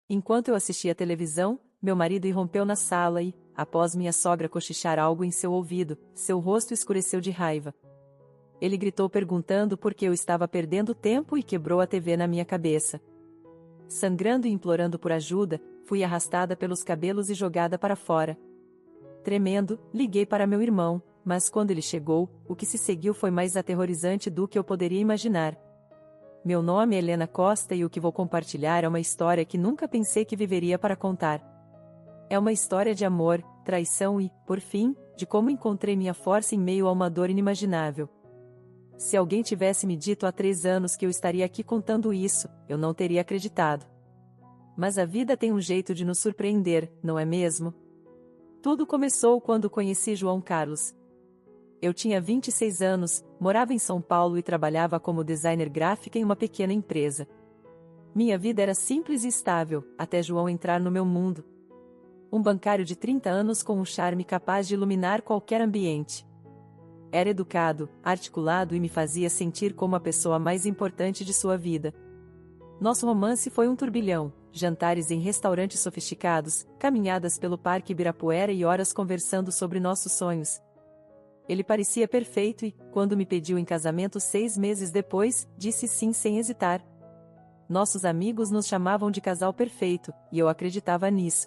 Enquanto eu assistia à televisão, meu marido irrompeu na sala e, após minha sogra cochichar algo em seu ouvido, seu rosto escureceu de raiva. Ele gritou perguntando por que eu estava perdendo tempo e quebrou a TV na minha cabeça. Sangrando e implorando por ajuda, fui arrastada pelos cabelos e jogada para fora. Tremendo, liguei para meu irmão, mas quando ele chegou, o que se seguiu foi mais aterrorizante do que eu poderia imaginar. Meu nome é Helena Costa e o que vou compartilhar é uma história que nunca pensei que viveria para contar. É uma história de amor, traição e, por fim, de como encontrei minha força em meio a uma dor inimaginável. Se alguém tivesse me dito há 3 anos que eu estaria aqui contando isso, eu não teria acreditado. Mas a vida tem um jeito de nos surpreender, não é mesmo? Tudo começou quando conheci João Carlos. Eu tinha 26 anos, morava em São Paulo e trabalhava como designer gráfica em uma pequena empresa. Minha vida era simples e estável, até João entrar no meu mundo. Um bancário de 30 anos com um charme capaz de iluminar qualquer ambiente. Era educado, articulado e me fazia sentir como a pessoa mais importante de sua vida. Nosso romance foi um turbilhão, jantares em restaurantes sofisticados, caminhadas pelo Parque Ibirapuera e horas conversando sobre nossos sonhos. Ele parecia perfeito e, quando me pediu em casamento 6 meses depois, disse sim sem hesitar. Nossos amigos nos chamavam de casal perfeito, e eu acreditava nisso.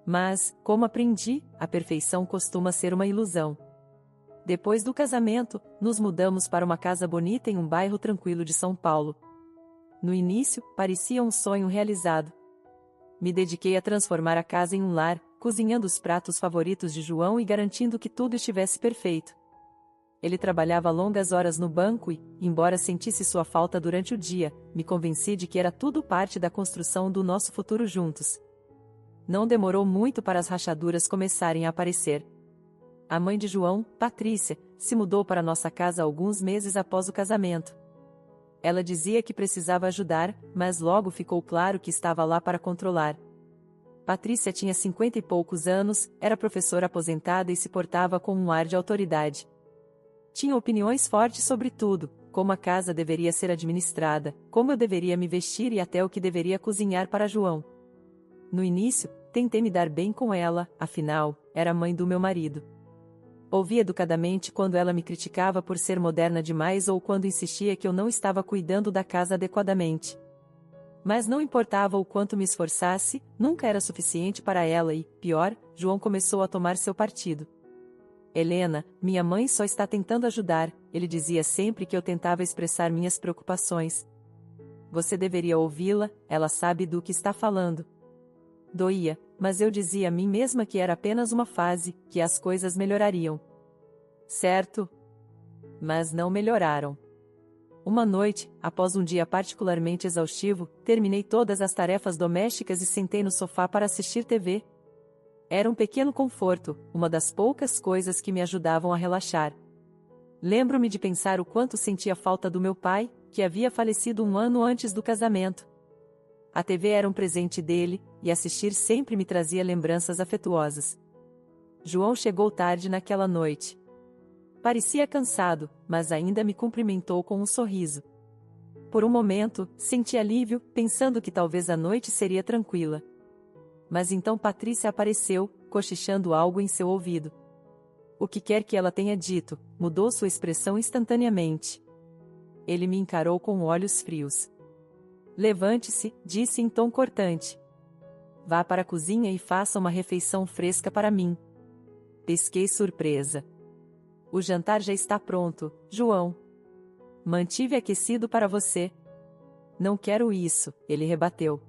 Mas, como aprendi, a perfeição costuma ser uma ilusão. Depois do casamento, nos mudamos para uma casa bonita em um bairro tranquilo de São Paulo. No início, parecia um sonho realizado. Me dediquei a transformar a casa em um lar, cozinhando os pratos favoritos de João e garantindo que tudo estivesse perfeito. Ele trabalhava longas horas no banco e, embora sentisse sua falta durante o dia, me convenci de que era tudo parte da construção do nosso futuro juntos. Não demorou muito para as rachaduras começarem a aparecer. A mãe de João, Patrícia, se mudou para nossa casa alguns meses após o casamento. Ela dizia que precisava ajudar, mas logo ficou claro que estava lá para controlar. Patrícia tinha 50 e poucos anos, era professora aposentada e se portava com um ar de autoridade. Tinha opiniões fortes sobre tudo, como a casa deveria ser administrada, como eu deveria me vestir e até o que deveria cozinhar para João. No início, tentei me dar bem com ela, afinal, era a mãe do meu marido. Ouvi educadamente quando ela me criticava por ser moderna demais ou quando insistia que eu não estava cuidando da casa adequadamente. Mas não importava o quanto me esforçasse, nunca era suficiente para ela e, pior, João começou a tomar seu partido. Helena, minha mãe só está tentando ajudar, ele dizia sempre que eu tentava expressar minhas preocupações. Você deveria ouvi-la, ela sabe do que está falando. Doía, mas eu dizia a mim mesma que era apenas uma fase, que as coisas melhorariam. Certo? Mas não melhoraram. Uma noite, após um dia particularmente exaustivo, terminei todas as tarefas domésticas e sentei no sofá para assistir TV. Era um pequeno conforto, uma das poucas coisas que me ajudavam a relaxar. Lembro-me de pensar o quanto sentia falta do meu pai, que havia falecido 1 ano antes do casamento. A TV era um presente dele, e assistir sempre me trazia lembranças afetuosas. João chegou tarde naquela noite. Parecia cansado, mas ainda me cumprimentou com um sorriso. Por um momento, senti alívio, pensando que talvez a noite seria tranquila. Mas então Patrícia apareceu, cochichando algo em seu ouvido. O que quer que ela tenha dito, mudou sua expressão instantaneamente. Ele me encarou com olhos frios. Levante-se, disse em tom cortante. Vá para a cozinha e faça uma refeição fresca para mim. Pesquei surpresa. O jantar já está pronto, João. Mantive aquecido para você. Não quero isso, ele rebateu.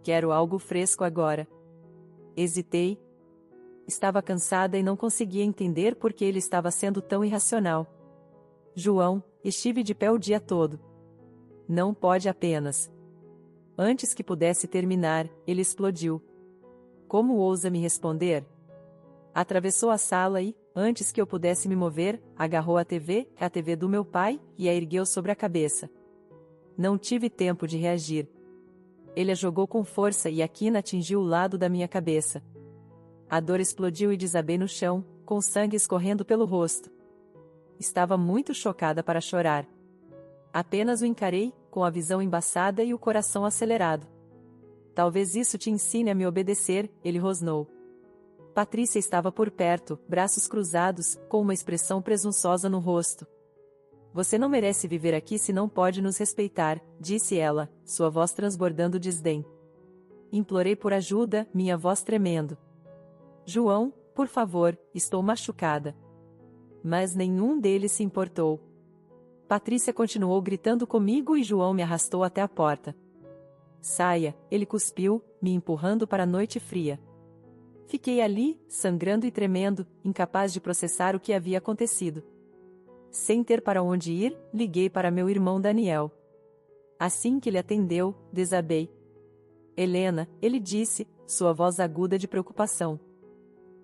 Quero algo fresco agora. Hesitei. Estava cansada e não conseguia entender por que ele estava sendo tão irracional. João, estive de pé o dia todo. Não pode apenas. Antes que pudesse terminar, ele explodiu. Como ousa me responder? Atravessou a sala e, antes que eu pudesse me mover, agarrou a TV do meu pai, e a ergueu sobre a cabeça. Não tive tempo de reagir. Ele a jogou com força e a quina atingiu o lado da minha cabeça. A dor explodiu e desabei no chão, com sangue escorrendo pelo rosto. Estava muito chocada para chorar. Apenas o encarei, com a visão embaçada e o coração acelerado. Talvez isso te ensine a me obedecer, ele rosnou. Patrícia estava por perto, braços cruzados, com uma expressão presunçosa no rosto. Você não merece viver aqui se não pode nos respeitar, disse ela, sua voz transbordando desdém. Implorei por ajuda, minha voz tremendo. João, por favor, estou machucada. Mas nenhum deles se importou. Patrícia continuou gritando comigo e João me arrastou até a porta. Saia, ele cuspiu, me empurrando para a noite fria. Fiquei ali, sangrando e tremendo, incapaz de processar o que havia acontecido. Sem ter para onde ir, liguei para meu irmão Daniel. Assim que ele atendeu, desabei. Helena, ele disse, sua voz aguda de preocupação.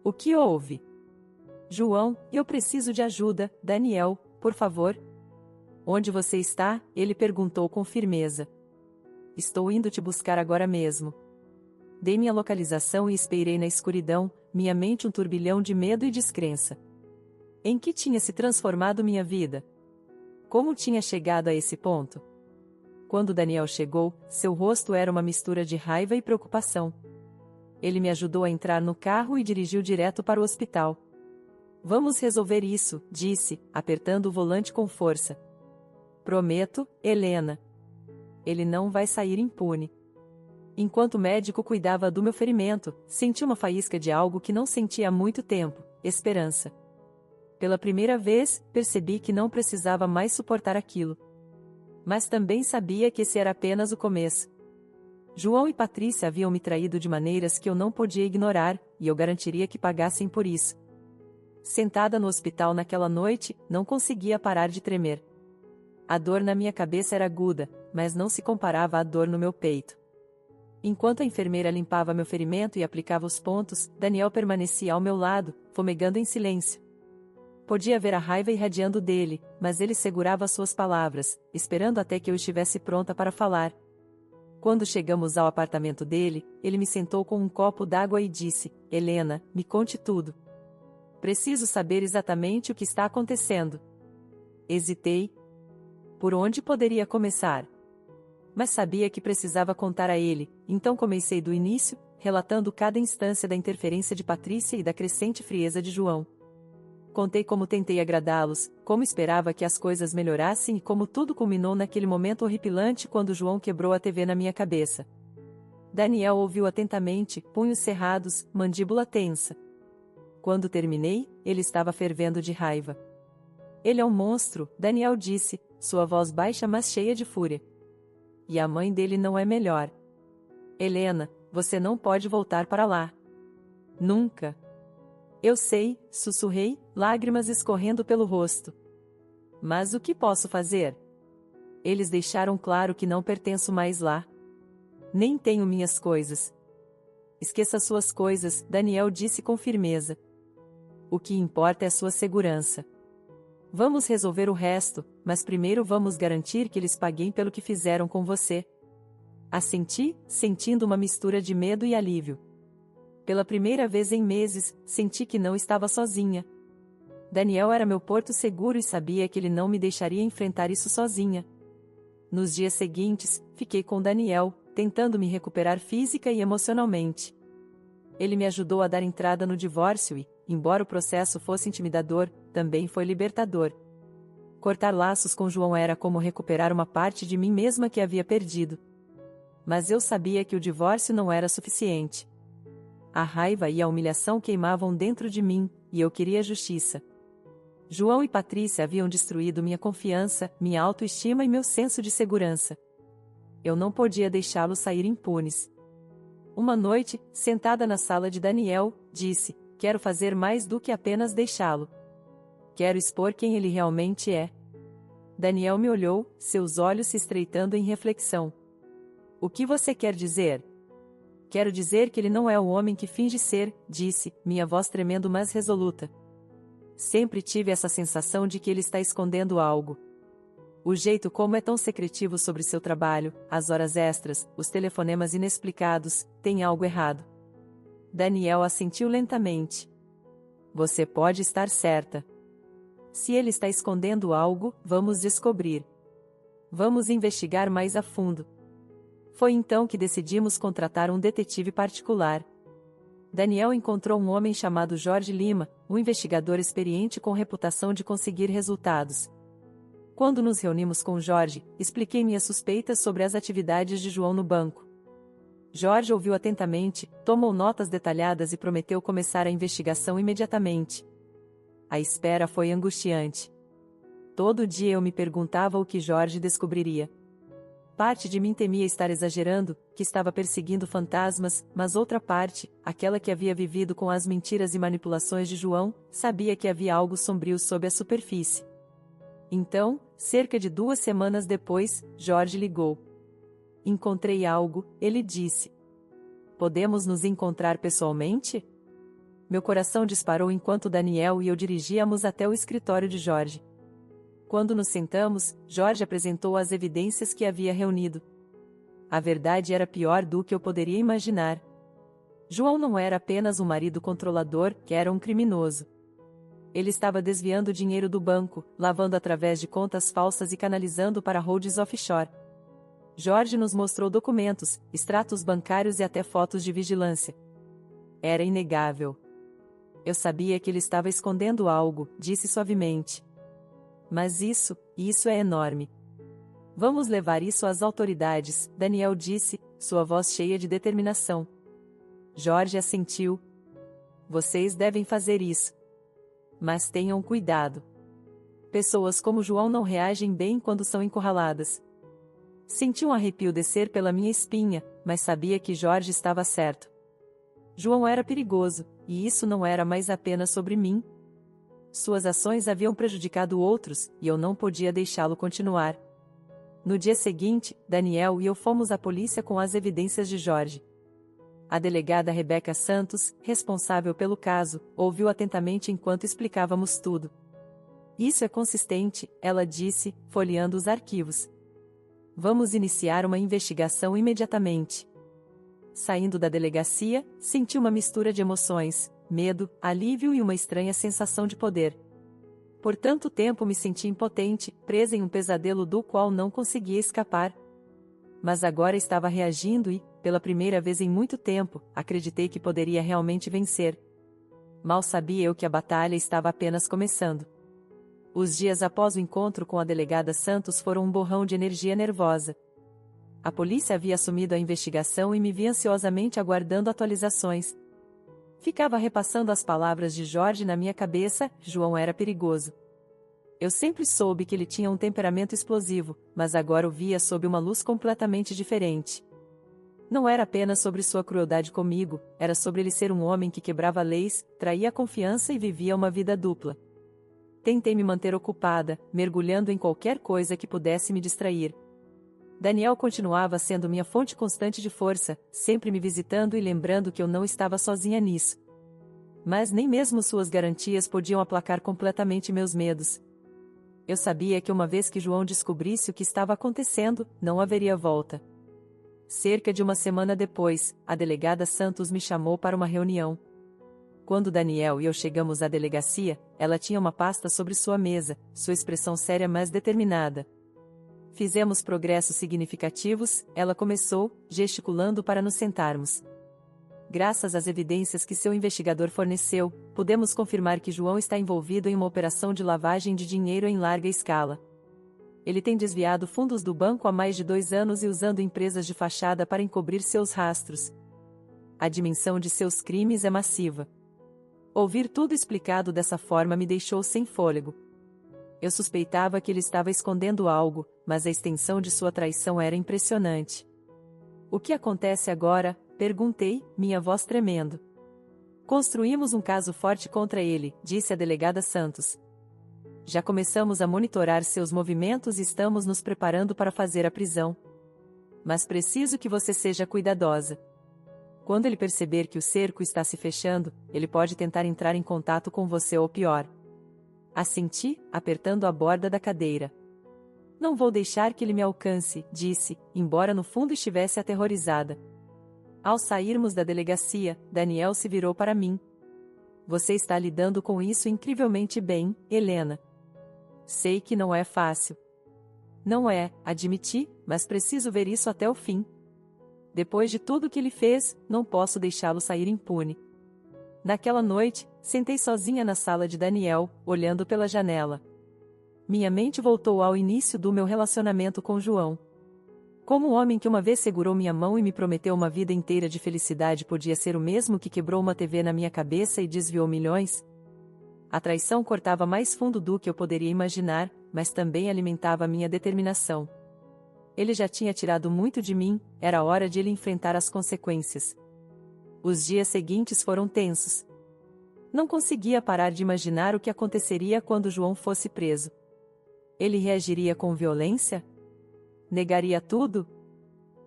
O que houve? João, eu preciso de ajuda, Daniel, por favor. Onde você está? Ele perguntou com firmeza. Estou indo te buscar agora mesmo. Dei minha localização e esperei na escuridão, minha mente um turbilhão de medo e descrença. Em que tinha se transformado minha vida? Como tinha chegado a esse ponto? Quando Daniel chegou, seu rosto era uma mistura de raiva e preocupação. Ele me ajudou a entrar no carro e dirigiu direto para o hospital. Vamos resolver isso, disse, apertando o volante com força. Prometo, Helena. Ele não vai sair impune. Enquanto o médico cuidava do meu ferimento, senti uma faísca de algo que não sentia há muito tempo, esperança. Pela primeira vez, percebi que não precisava mais suportar aquilo. Mas também sabia que esse era apenas o começo. João e Patrícia haviam me traído de maneiras que eu não podia ignorar, e eu garantiria que pagassem por isso. Sentada no hospital naquela noite, não conseguia parar de tremer. A dor na minha cabeça era aguda, mas não se comparava à dor no meu peito. Enquanto a enfermeira limpava meu ferimento e aplicava os pontos, Daniel permanecia ao meu lado, fumegando em silêncio. Podia ver a raiva irradiando dele, mas ele segurava suas palavras, esperando até que eu estivesse pronta para falar. Quando chegamos ao apartamento dele, ele me sentou com um copo d'água e disse: Helena, me conte tudo. Preciso saber exatamente o que está acontecendo. Hesitei. Por onde poderia começar? Mas sabia que precisava contar a ele, então comecei do início, relatando cada instância da interferência de Patrícia e da crescente frieza de João. Contei como tentei agradá-los, como esperava que as coisas melhorassem e como tudo culminou naquele momento horripilante quando João quebrou a TV na minha cabeça. Daniel ouviu atentamente, punhos cerrados, mandíbula tensa. Quando terminei, ele estava fervendo de raiva. Ele é um monstro, Daniel disse, sua voz baixa mas cheia de fúria. E a mãe dele não é melhor. Helena, você não pode voltar para lá. Nunca. Eu sei, sussurrei, lágrimas escorrendo pelo rosto. Mas o que posso fazer? Eles deixaram claro que não pertenço mais lá. Nem tenho minhas coisas. Esqueça suas coisas, Daniel disse com firmeza. O que importa é sua segurança. Vamos resolver o resto, mas primeiro vamos garantir que eles paguem pelo que fizeram com você. Assenti, sentindo uma mistura de medo e alívio. Pela primeira vez em meses, senti que não estava sozinha. Daniel era meu porto seguro e sabia que ele não me deixaria enfrentar isso sozinha. Nos dias seguintes, fiquei com Daniel, tentando me recuperar física e emocionalmente. Ele me ajudou a dar entrada no divórcio e, embora o processo fosse intimidador, também foi libertador. Cortar laços com João era como recuperar uma parte de mim mesma que havia perdido. Mas eu sabia que o divórcio não era suficiente. A raiva e a humilhação queimavam dentro de mim, e eu queria justiça. João e Patrícia haviam destruído minha confiança, minha autoestima e meu senso de segurança. Eu não podia deixá-los sair impunes. Uma noite, sentada na sala de Daniel, disse: quero fazer mais do que apenas deixá-lo. Quero expor quem ele realmente é. Daniel me olhou, seus olhos se estreitando em reflexão. O que você quer dizer? Quero dizer que ele não é o homem que finge ser, disse, minha voz tremendo mas resoluta. Sempre tive essa sensação de que ele está escondendo algo. O jeito como é tão secretivo sobre seu trabalho, as horas extras, os telefonemas inexplicados, tem algo errado. Daniel assentiu lentamente. Você pode estar certa. Se ele está escondendo algo, vamos descobrir. Vamos investigar mais a fundo. Foi então que decidimos contratar um detetive particular. Daniel encontrou um homem chamado Jorge Lima, um investigador experiente com reputação de conseguir resultados. Quando nos reunimos com Jorge, expliquei minhas suspeitas sobre as atividades de João no banco. Jorge ouviu atentamente, tomou notas detalhadas e prometeu começar a investigação imediatamente. A espera foi angustiante. Todo dia eu me perguntava o que Jorge descobriria. Parte de mim temia estar exagerando, que estava perseguindo fantasmas, mas outra parte, aquela que havia vivido com as mentiras e manipulações de João, sabia que havia algo sombrio sob a superfície. Então, cerca de 2 semanas depois, Jorge ligou. Encontrei algo, ele disse. Podemos nos encontrar pessoalmente? Meu coração disparou enquanto Daniel e eu dirigíamos até o escritório de Jorge. Quando nos sentamos, Jorge apresentou as evidências que havia reunido. A verdade era pior do que eu poderia imaginar. João não era apenas um marido controlador, que era um criminoso. Ele estava desviando dinheiro do banco, lavando através de contas falsas e canalizando para holdings offshore. Jorge nos mostrou documentos, extratos bancários e até fotos de vigilância. Era inegável. Eu sabia que ele estava escondendo algo, disse suavemente. Mas isso é enorme. Vamos levar isso às autoridades, Daniel disse, sua voz cheia de determinação. Jorge assentiu. Vocês devem fazer isso. Mas tenham cuidado. Pessoas como João não reagem bem quando são encurraladas. Senti um arrepio descer pela minha espinha, mas sabia que Jorge estava certo. João era perigoso, e isso não era mais apenas sobre mim. Suas ações haviam prejudicado outros, e eu não podia deixá-lo continuar. No dia seguinte, Daniel e eu fomos à polícia com as evidências de Jorge. A delegada Rebeca Santos, responsável pelo caso, ouviu atentamente enquanto explicávamos tudo. Isso é consistente, ela disse, folheando os arquivos. Vamos iniciar uma investigação imediatamente. Saindo da delegacia, senti uma mistura de emoções, medo, alívio e uma estranha sensação de poder. Por tanto tempo me senti impotente, presa em um pesadelo do qual não conseguia escapar. Mas agora estava reagindo e, pela primeira vez em muito tempo, acreditei que poderia realmente vencer. Mal sabia eu que a batalha estava apenas começando. Os dias após o encontro com a delegada Santos foram um borrão de energia nervosa. A polícia havia assumido a investigação e me via ansiosamente aguardando atualizações. Ficava repassando as palavras de Jorge na minha cabeça, João era perigoso. Eu sempre soube que ele tinha um temperamento explosivo, mas agora o via sob uma luz completamente diferente. Não era apenas sobre sua crueldade comigo, era sobre ele ser um homem que quebrava leis, traía a confiança e vivia uma vida dupla. Tentei me manter ocupada, mergulhando em qualquer coisa que pudesse me distrair. Daniel continuava sendo minha fonte constante de força, sempre me visitando e lembrando que eu não estava sozinha nisso. Mas nem mesmo suas garantias podiam aplacar completamente meus medos. Eu sabia que uma vez que João descobrisse o que estava acontecendo, não haveria volta. Cerca de uma semana depois, a delegada Santos me chamou para uma reunião. Quando Daniel e eu chegamos à delegacia, ela tinha uma pasta sobre sua mesa, sua expressão séria mas determinada. Fizemos progressos significativos, ela começou, gesticulando para nos sentarmos. Graças às evidências que seu investigador forneceu, pudemos confirmar que João está envolvido em uma operação de lavagem de dinheiro em larga escala. Ele tem desviado fundos do banco há mais de 2 anos e usando empresas de fachada para encobrir seus rastros. A dimensão de seus crimes é massiva. Ouvir tudo explicado dessa forma me deixou sem fôlego. Eu suspeitava que ele estava escondendo algo, mas a extensão de sua traição era impressionante. O que acontece agora? Perguntei, minha voz tremendo. Construímos um caso forte contra ele, disse a delegada Santos. Já começamos a monitorar seus movimentos e estamos nos preparando para fazer a prisão. Mas preciso que você seja cuidadosa. Quando ele perceber que o cerco está se fechando, ele pode tentar entrar em contato com você ou pior. Assenti, apertando a borda da cadeira. Não vou deixar que ele me alcance, disse, embora no fundo estivesse aterrorizada. Ao sairmos da delegacia, Daniel se virou para mim. Você está lidando com isso incrivelmente bem, Helena. Sei que não é fácil. Não é, admiti, mas preciso ver isso até o fim. Depois de tudo que ele fez, não posso deixá-lo sair impune. Naquela noite, sentei sozinha na sala de Daniel, olhando pela janela. Minha mente voltou ao início do meu relacionamento com João. Como o homem que uma vez segurou minha mão e me prometeu uma vida inteira de felicidade podia ser o mesmo que quebrou uma TV na minha cabeça e desviou milhões? A traição cortava mais fundo do que eu poderia imaginar, mas também alimentava minha determinação. Ele já tinha tirado muito de mim, era hora de ele enfrentar as consequências. Os dias seguintes foram tensos. Não conseguia parar de imaginar o que aconteceria quando João fosse preso. Ele reagiria com violência? Negaria tudo?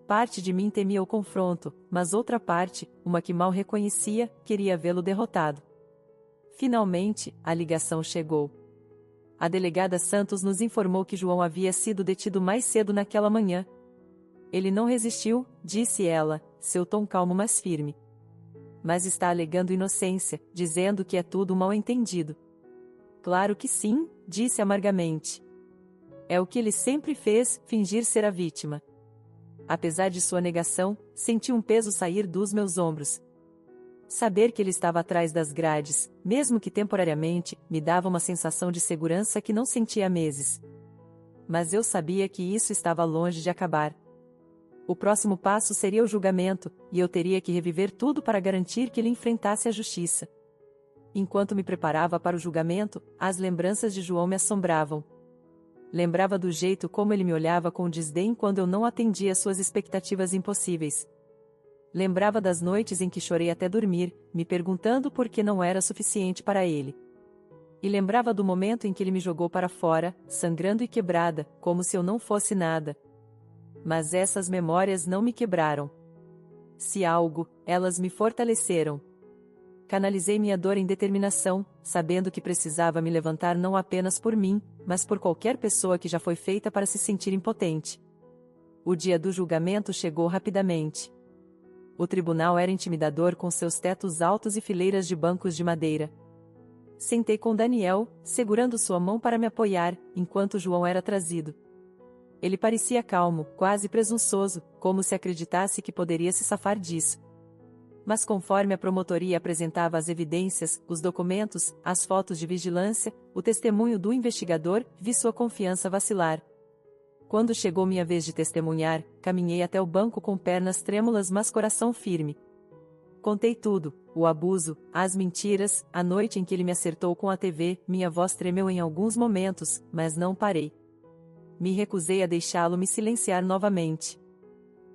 Parte de mim temia o confronto, mas outra parte, uma que mal reconhecia, queria vê-lo derrotado. Finalmente, a ligação chegou. A delegada Santos nos informou que João havia sido detido mais cedo naquela manhã. Ele não resistiu, disse ela, seu tom calmo mas firme. Mas está alegando inocência, dizendo que é tudo mal-entendido. Claro que sim, disse amargamente. É o que ele sempre fez, fingir ser a vítima. Apesar de sua negação, senti um peso sair dos meus ombros. Saber que ele estava atrás das grades, mesmo que temporariamente, me dava uma sensação de segurança que não sentia há meses. Mas eu sabia que isso estava longe de acabar. O próximo passo seria o julgamento, e eu teria que reviver tudo para garantir que ele enfrentasse a justiça. Enquanto me preparava para o julgamento, as lembranças de João me assombravam. Lembrava do jeito como ele me olhava com desdém quando eu não atendia suas expectativas impossíveis. Lembrava das noites em que chorei até dormir, me perguntando por que não era suficiente para ele. E lembrava do momento em que ele me jogou para fora, sangrando e quebrada, como se eu não fosse nada. Mas essas memórias não me quebraram. Se algo, elas me fortaleceram. Canalizei minha dor em determinação, sabendo que precisava me levantar não apenas por mim, mas por qualquer pessoa que já foi feita para se sentir impotente. O dia do julgamento chegou rapidamente. O tribunal era intimidador com seus tetos altos e fileiras de bancos de madeira. Sentei com Daniel, segurando sua mão para me apoiar, enquanto João era trazido. Ele parecia calmo, quase presunçoso, como se acreditasse que poderia se safar disso. Mas conforme a promotoria apresentava as evidências, os documentos, as fotos de vigilância, o testemunho do investigador, vi sua confiança vacilar. Quando chegou minha vez de testemunhar, caminhei até o banco com pernas trêmulas mas coração firme. Contei tudo, o abuso, as mentiras, a noite em que ele me acertou com a TV, minha voz tremeu em alguns momentos, mas não parei. Me recusei a deixá-lo me silenciar novamente.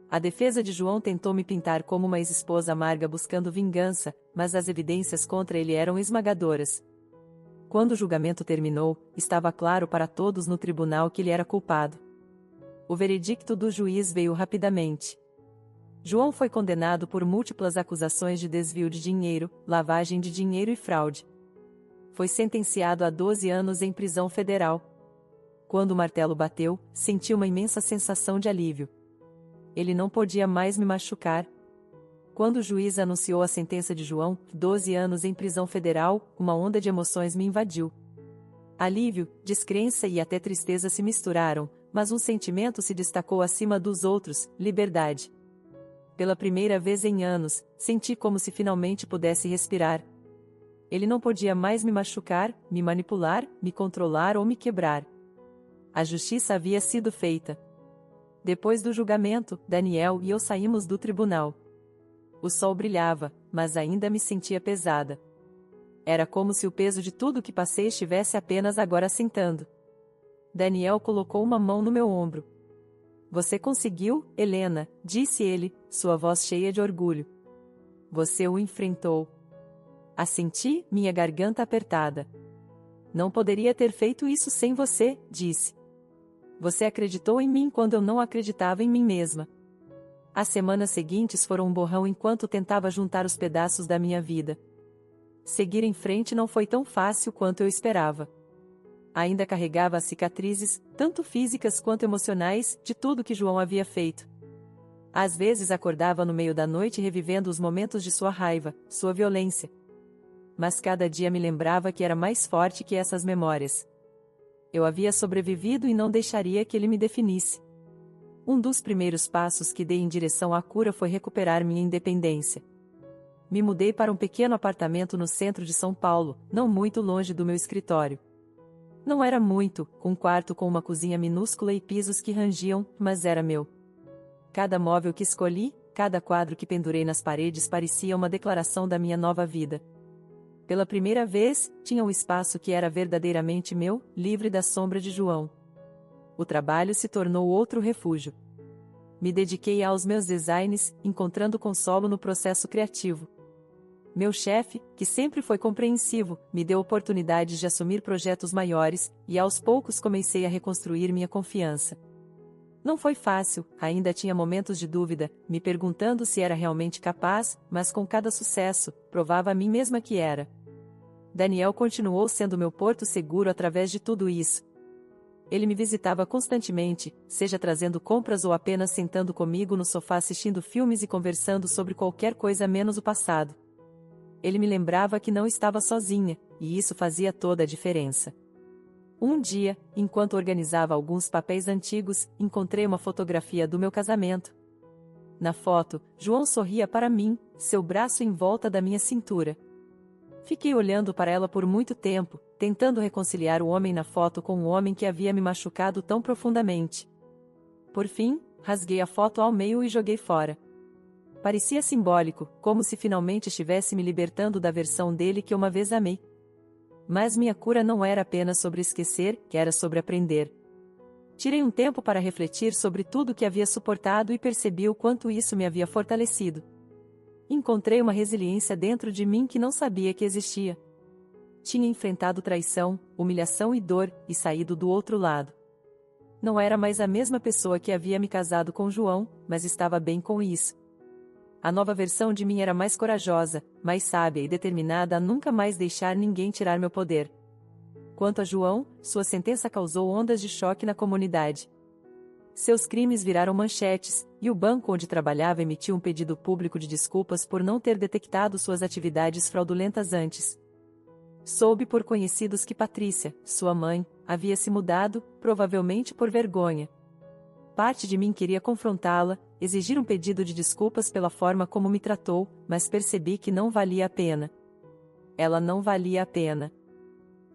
A defesa de João tentou me pintar como uma ex-esposa amarga buscando vingança, mas as evidências contra ele eram esmagadoras. Quando o julgamento terminou, estava claro para todos no tribunal que ele era culpado. O veredicto do juiz veio rapidamente. João foi condenado por múltiplas acusações de desvio de dinheiro, lavagem de dinheiro e fraude. Foi sentenciado a 12 anos em prisão federal. Quando o martelo bateu, senti uma imensa sensação de alívio. Ele não podia mais me machucar. Quando o juiz anunciou a sentença de João, 12 anos em prisão federal, uma onda de emoções me invadiu. Alívio, descrença e até tristeza se misturaram, mas um sentimento se destacou acima dos outros: liberdade. Pela primeira vez em anos, senti como se finalmente pudesse respirar. Ele não podia mais me machucar, me manipular, me controlar ou me quebrar. A justiça havia sido feita. Depois do julgamento, Daniel e eu saímos do tribunal. O sol brilhava, mas ainda me sentia pesada. Era como se o peso de tudo que passei estivesse apenas agora assentando. Daniel colocou uma mão no meu ombro. Você conseguiu, Helena, disse ele, sua voz cheia de orgulho. Você o enfrentou. Assenti, minha garganta apertada. Não poderia ter feito isso sem você, disse. Você acreditou em mim quando eu não acreditava em mim mesma. As semanas seguintes foram um borrão enquanto tentava juntar os pedaços da minha vida. Seguir em frente não foi tão fácil quanto eu esperava. Ainda carregava as cicatrizes, tanto físicas quanto emocionais, de tudo que João havia feito. Às vezes acordava no meio da noite revivendo os momentos de sua raiva, sua violência. Mas cada dia me lembrava que era mais forte que essas memórias. Eu havia sobrevivido e não deixaria que ele me definisse. Um dos primeiros passos que dei em direção à cura foi recuperar minha independência. Me mudei para um pequeno apartamento no centro de São Paulo, não muito longe do meu escritório. Não era muito, um quarto com uma cozinha minúscula e pisos que rangiam, mas era meu. Cada móvel que escolhi, cada quadro que pendurei nas paredes parecia uma declaração da minha nova vida. Pela primeira vez, tinha um espaço que era verdadeiramente meu, livre da sombra de João. O trabalho se tornou outro refúgio. Me dediquei aos meus designs, encontrando consolo no processo criativo. Meu chefe, que sempre foi compreensivo, me deu oportunidades de assumir projetos maiores, e aos poucos comecei a reconstruir minha confiança. Não foi fácil, ainda tinha momentos de dúvida, me perguntando se era realmente capaz, mas com cada sucesso, provava a mim mesma que era. Daniel continuou sendo meu porto seguro através de tudo isso. Ele me visitava constantemente, seja trazendo compras ou apenas sentando comigo no sofá assistindo filmes e conversando sobre qualquer coisa menos o passado. Ele me lembrava que não estava sozinha, e isso fazia toda a diferença. Um dia, enquanto organizava alguns papéis antigos, encontrei uma fotografia do meu casamento. Na foto, João sorria para mim, seu braço em volta da minha cintura. Fiquei olhando para ela por muito tempo, tentando reconciliar o homem na foto com o homem que havia me machucado tão profundamente. Por fim, rasguei a foto ao meio e joguei fora. Parecia simbólico, como se finalmente estivesse me libertando da versão dele que uma vez amei. Mas minha cura não era apenas sobre esquecer, era sobre aprender. Tirei um tempo para refletir sobre tudo que havia suportado e percebi o quanto isso me havia fortalecido. Encontrei uma resiliência dentro de mim que não sabia que existia. Tinha enfrentado traição, humilhação e dor, e saído do outro lado. Não era mais a mesma pessoa que havia me casado com João, mas estava bem com isso. A nova versão de mim era mais corajosa, mais sábia e determinada a nunca mais deixar ninguém tirar meu poder. Quanto a João, sua sentença causou ondas de choque na comunidade. Seus crimes viraram manchetes, e o banco onde trabalhava emitiu um pedido público de desculpas por não ter detectado suas atividades fraudulentas antes. Soube por conhecidos que Patrícia, sua mãe, havia se mudado, provavelmente por vergonha. Parte de mim queria confrontá-la, exigir um pedido de desculpas pela forma como me tratou, mas percebi que não valia a pena. Ela não valia a pena.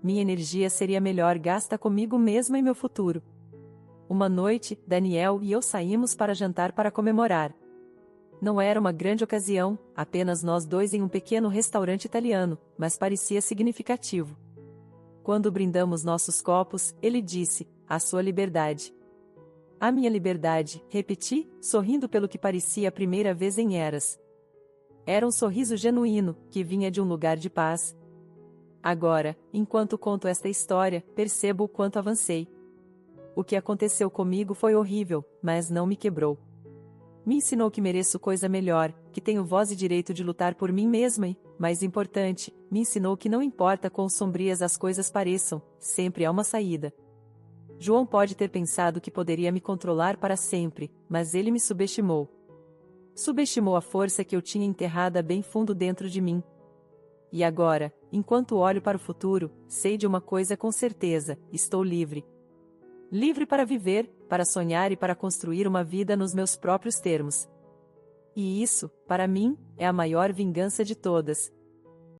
Minha energia seria melhor gasta comigo mesma e meu futuro. Uma noite, Daniel e eu saímos para jantar para comemorar. Não era uma grande ocasião, apenas nós dois em um pequeno restaurante italiano, mas parecia significativo. Quando brindamos nossos copos, ele disse: "A sua liberdade." "A minha liberdade", repeti, sorrindo pelo que parecia a primeira vez em eras. Era um sorriso genuíno, que vinha de um lugar de paz. Agora, enquanto conto esta história, percebo o quanto avancei. O que aconteceu comigo foi horrível, mas não me quebrou. Me ensinou que mereço coisa melhor, que tenho voz e direito de lutar por mim mesma e, mais importante, me ensinou que não importa quão sombrias as coisas pareçam, sempre há uma saída. João pode ter pensado que poderia me controlar para sempre, mas ele me subestimou. Subestimou a força que eu tinha enterrada bem fundo dentro de mim. E agora, enquanto olho para o futuro, sei de uma coisa com certeza: estou livre. Livre para viver, para sonhar e para construir uma vida nos meus próprios termos. E isso, para mim, é a maior vingança de todas.